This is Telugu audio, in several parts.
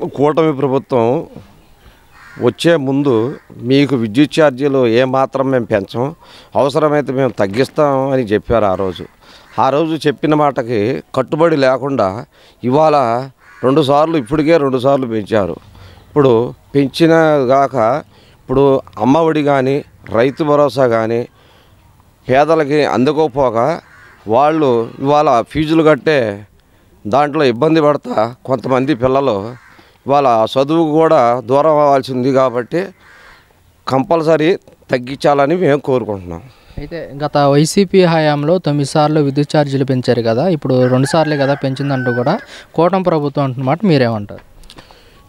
కూటమి ప్రభుత్వం వచ్చే ముందు మీకు విద్యుత్ ఛార్జీలు ఏమాత్రం మేము పెంచం, అవసరమైతే మేము తగ్గిస్తాం అని చెప్పారు. ఆ రోజు చెప్పిన మాటకి కట్టుబడి లేకుండా ఇవాళ ఇప్పటికే 2 సార్లు పెంచారు. ఇప్పుడు పెంచిన గాక ఇప్పుడు అమ్మఒడి కానీ రైతు భరోసా కానీ పేదలకి అందుకోపోగా వాళ్ళు ఇవాళ ఫీజులు కట్టే దాంట్లో ఇబ్బంది పడతా కొంతమంది పిల్లలు ఇవాళ చదువుకు కూడా దూరం అవ్వాల్సింది కాబట్టి కంపల్సరీ తగ్గించాలని మేము కోరుకుంటున్నాం. అయితే గత వైసీపీ హయాంలో 9 సార్లు విద్యుత్ ఛార్జీలు పెంచారు కదా, ఇప్పుడు 2 సార్లే కదా పెంచిందంటూ కూడా కూటమి ప్రభుత్వం అంటున్నమాట, మీరేమంటారు?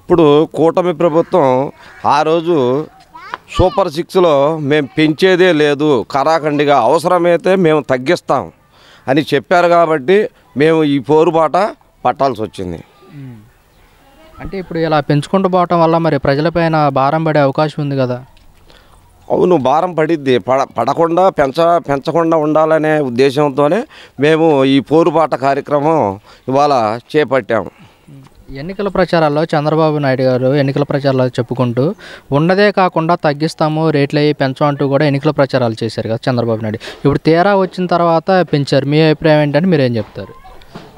ఇప్పుడు కూటమి ప్రభుత్వం ఆ రోజు సూపర్ 6లో మేము పెంచేదే లేదు, కరాఖండిగా అవసరమైతే మేము తగ్గిస్తాం అని చెప్పారు కాబట్టి మేము ఈ పోరుబాట పట్టాల్సి వచ్చింది. అంటే ఇప్పుడు ఇలా పెంచుకుంటూ పోవటం వల్ల మరి ప్రజలపైన భారం పడే అవకాశం ఉంది కదా? అవును, భారం పడిద్ది. పడకుండా పెంచకుండా ఉండాలనే ఉద్దేశంతోనే మేము ఈ పోరుబాట కార్యక్రమం ఇవాళ చేపట్టాము. ఎన్నికల ప్రచారాల్లో చంద్రబాబు నాయుడు గారు ఎన్నికల ప్రచారాలు చెప్పుకుంటూ ఉన్నదే కాకుండా తగ్గిస్తాము, రేట్లు అయ్యి పెంచం అంటూ కూడా ఎన్నికల ప్రచారాలు చేశారు కదా చంద్రబాబు నాయుడు. ఇప్పుడు తీరా వచ్చిన తర్వాత పెంచారు. మీ అభిప్రాయం ఏంటంటే మీరేం చెప్తారు?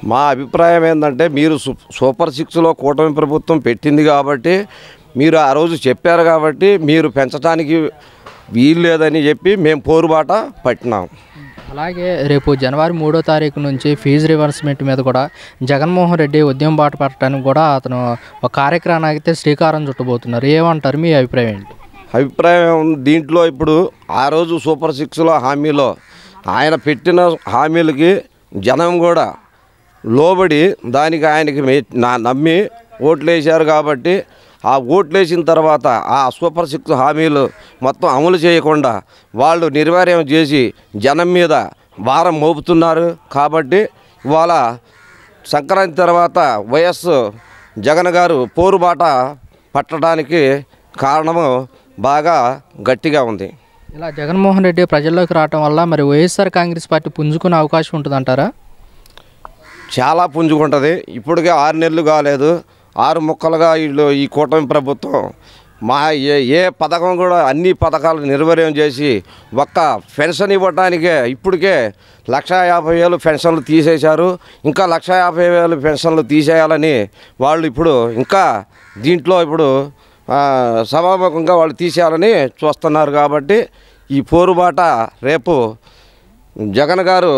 మా అభిప్రాయం ఏంటంటే మీరు సూపర్ 6లో కూటమి ప్రభుత్వం పెట్టింది కాబట్టి మీరు ఆ రోజు చెప్పారు కాబట్టి మీరు పెంచడానికి వీలు లేదని చెప్పి మేము పోరుబాట పట్టినాం. అలాగే రేపు జనవరి 3వ తారీఖు నుంచి ఫీజు రివర్స్మెంట్ మీద కూడా జగన్మోహన్ రెడ్డి ఉద్యమం బాట పట్టడానికి కూడా అతను ఒక కార్యక్రమానికి శ్రీకారం చుట్టబోతున్నారు. ఏమంటారు? మీ అభిప్రాయం ఏంటి? అభిప్రాయం దీంట్లో ఇప్పుడు ఆ రోజు సూపర్ 6లో హామీలో ఆయన పెట్టిన హామీలకి జనం కూడా లోబడి దానికి ఆయనకి నమ్మి ఓట్లు వేశారు కాబట్టి ఆ ఓట్లు వేసిన తర్వాత ఆ సూపర్ 6 హామీలు మొత్తం అమలు చేయకుండా వాళ్ళు నిర్వీర్యం చేసి జనం మీద భారం మోపుతున్నారు. కాబట్టి ఇవాళ సంక్రాంతి తర్వాత వైఎస్ జగన్ గారు పోరుబాట పట్టడానికి కారణము బాగా గట్టిగా ఉంది. ఇలా జగన్మోహన్ రెడ్డి ప్రజల్లోకి రావటం వల్ల మరి వైఎస్ఆర్ కాంగ్రెస్ పార్టీ పుంజుకునే అవకాశం ఉంటుందంటారా? చాలా పుంజుకుంటుంది. ఇప్పటికే 6 నెలలు కాలేదు, 6 ముక్కలుగా వీళ్ళు ఈ కూటమి ప్రభుత్వం ఏ పథకం కూడా అన్ని పథకాలు నిర్వీర్యం చేసి ఒక్క పెన్షన్ ఇవ్వడానికే ఇప్పటికే 1,50,000 పెన్షన్లు తీసేశారు. ఇంకా 1,50,000 పెన్షన్లు తీసేయాలని వాళ్ళు ఇప్పుడు ఇంకా దీంట్లో ఇప్పుడు సభాముఖంగా వాళ్ళు తీసేయాలని చూస్తున్నారు. కాబట్టి ఈ పోరుబాట రేపు జగన్ గారు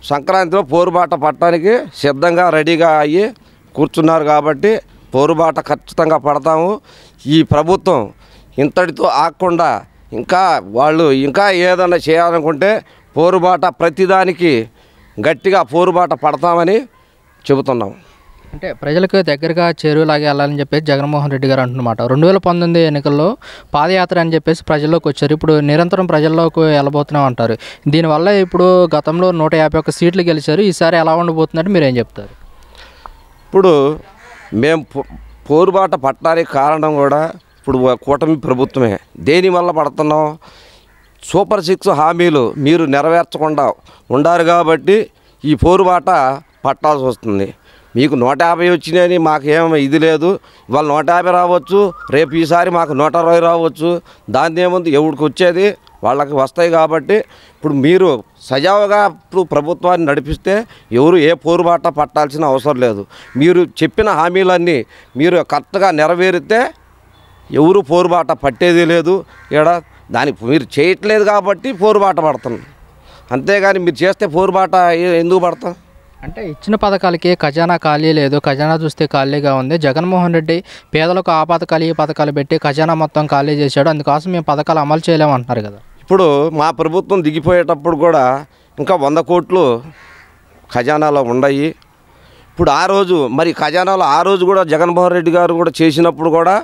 సంక్రాంతిలో పోరుబాట పట్టడానికి సిద్ధంగా రెడీగా అయ్యి కూర్చున్నారు. కాబట్టి పోరుబాట ఖచ్చితంగా పడతాము. ఈ ప్రభుత్వం ఇంతటితో ఆగకుండా వాళ్ళు ఇంకా ఏదైనా చేయాలనుకుంటే పోరుబాట ప్రతిదానికి గట్టిగా పోరుబాట పడతామని చెబుతున్నాం. అంటే ప్రజలకు దగ్గరగా చేరువలాగా వెళ్ళాలని చెప్పేసి జగన్మోహన్ రెడ్డి గారు అంటున్నమాట. 2019 ఎన్నికల్లో పాదయాత్ర అని చెప్పేసి ప్రజల్లోకి వచ్చారు. ఇప్పుడు నిరంతరం ప్రజల్లోకి వెళ్ళబోతున్నాం అంటారు. దీనివల్ల ఇప్పుడు గతంలో 151 సీట్లు గెలిచారు. ఈసారి ఎలా ఉండబోతుందంటే మీరేం చెప్తారు? ఇప్పుడు మేము పోరుబాట పట్టడానికి కారణం కూడా ఇప్పుడు కూటమి ప్రభుత్వమే. దేనివల్ల పడుతున్నాం? సూపర్ 6 హామీలు మీరు నెరవేర్చకుండా ఉండారు కాబట్టి ఈ పోరుబాట పట్టాల్సి వస్తుంది. మీకు 150 వచ్చినాయని మాకేం ఇది లేదు. ఇవాళ 150 రావచ్చు, రేపు ఈసారి మాకు 120 రావచ్చు. దాని ఏముంది, ఎవరికి వచ్చేది వాళ్ళకి వస్తాయి. కాబట్టి ఇప్పుడు మీరు సజావుగా ప్రభుత్వాన్ని నడిపిస్తే ఎవరు ఏ పోరుబాట పట్టాల్సిన అవసరం లేదు. మీరు చెప్పిన హామీలన్నీ మీరు కరెక్ట్గా నెరవేరితే ఎవరు పోరుబాట పట్టేది లేదు. దానికి మీరు చేయట్లేదు కాబట్టి పోరుబాట పడుతుంది. అంతేగాని మీరు చేస్తే పోరుబాట ఎందుకు పడతాం? అంటే ఇచ్చిన పథకాలకి ఖజానా ఖాళీ లేదు, ఖజానా చూస్తే ఖాళీగా ఉంది. జగన్మోహన్ రెడ్డి పేదలకు ఆ పథకాలు ఈ పథకాలు పెట్టి ఖజానా మొత్తం ఖాళీ చేశాడు, అందుకోసం మేము పథకాలు అమలు చేయలేమంటున్నారు కదా. ఇప్పుడు మా ప్రభుత్వం దిగిపోయేటప్పుడు కూడా ఇంకా 100 కోట్లు ఖజానాలో ఉన్నాయి. ఇప్పుడు ఆ రోజు మరి ఖజానాలో ఆ రోజు కూడా జగన్మోహన్ రెడ్డి గారు కూడా చేసినప్పుడు కూడా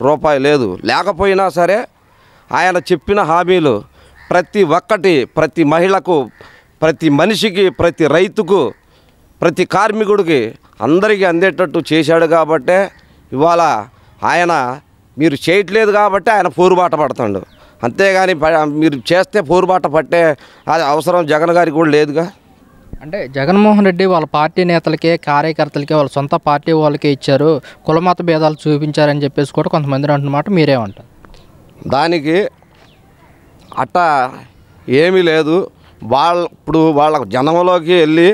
రూపాయి లేదు. లేకపోయినా సరే ఆయన చెప్పిన హామీలు ప్రతి ఒక్కటి ప్రతి మహిళకు, ప్రతి మనిషికి, ప్రతి రైతుకు, ప్రతి కార్మికుడికి అందరికీ అందేటట్టు చేశాడు. కాబట్టే ఇవాళ ఆయన మీరు చేయట్లేదు కాబట్టి ఆయన పోరుబాట పడతాడు. అంతేగాని మీరు చేస్తే పోరుబాట పట్టే అది అవసరం జగన్ గారికి కూడా లేదుగా. అంటే జగన్మోహన్ రెడ్డి వాళ్ళ పార్టీ నేతలకే కార్యకర్తలకే వాళ్ళ సొంత పార్టీ వాళ్ళకే ఇచ్చారు, కులమత భేదాలు చూపించారని చెప్పేసి కూడా కొంతమంది అంటున్నమాట, మీరేమంటారు? దానికి అట్టా ఏమీ లేదు. ఇప్పుడు వాళ్ళ జనంలోకి వెళ్ళి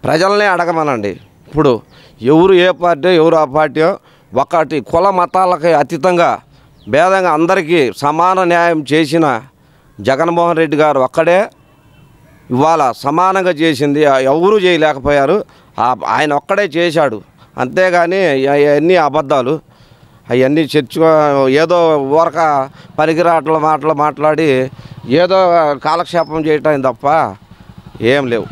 ప్రజల్ని అడగమనండి. ఇప్పుడు ఎవరు ఏ పార్టీ ఎవరు ఆ పార్టీ ఒకటి కుల మతాలకి అతీతంగా భేదంగా అందరికీ సమాన న్యాయం చేసిన జగన్మోహన్ రెడ్డి గారు ఒక్కడే ఇవాళ సమానంగా చేసింది. ఎవరూ చేయలేకపోయారు, ఆయన ఒక్కడే చేశాడు. అంతేగాని అవన్నీ అబద్ధాలు, అవన్నీ ఏదో ఊరక పనికిరాట్ల మాటలు మాట్లాడి ఏదో కాలక్షేపం చేయటం తప్ప ఏం లేవు.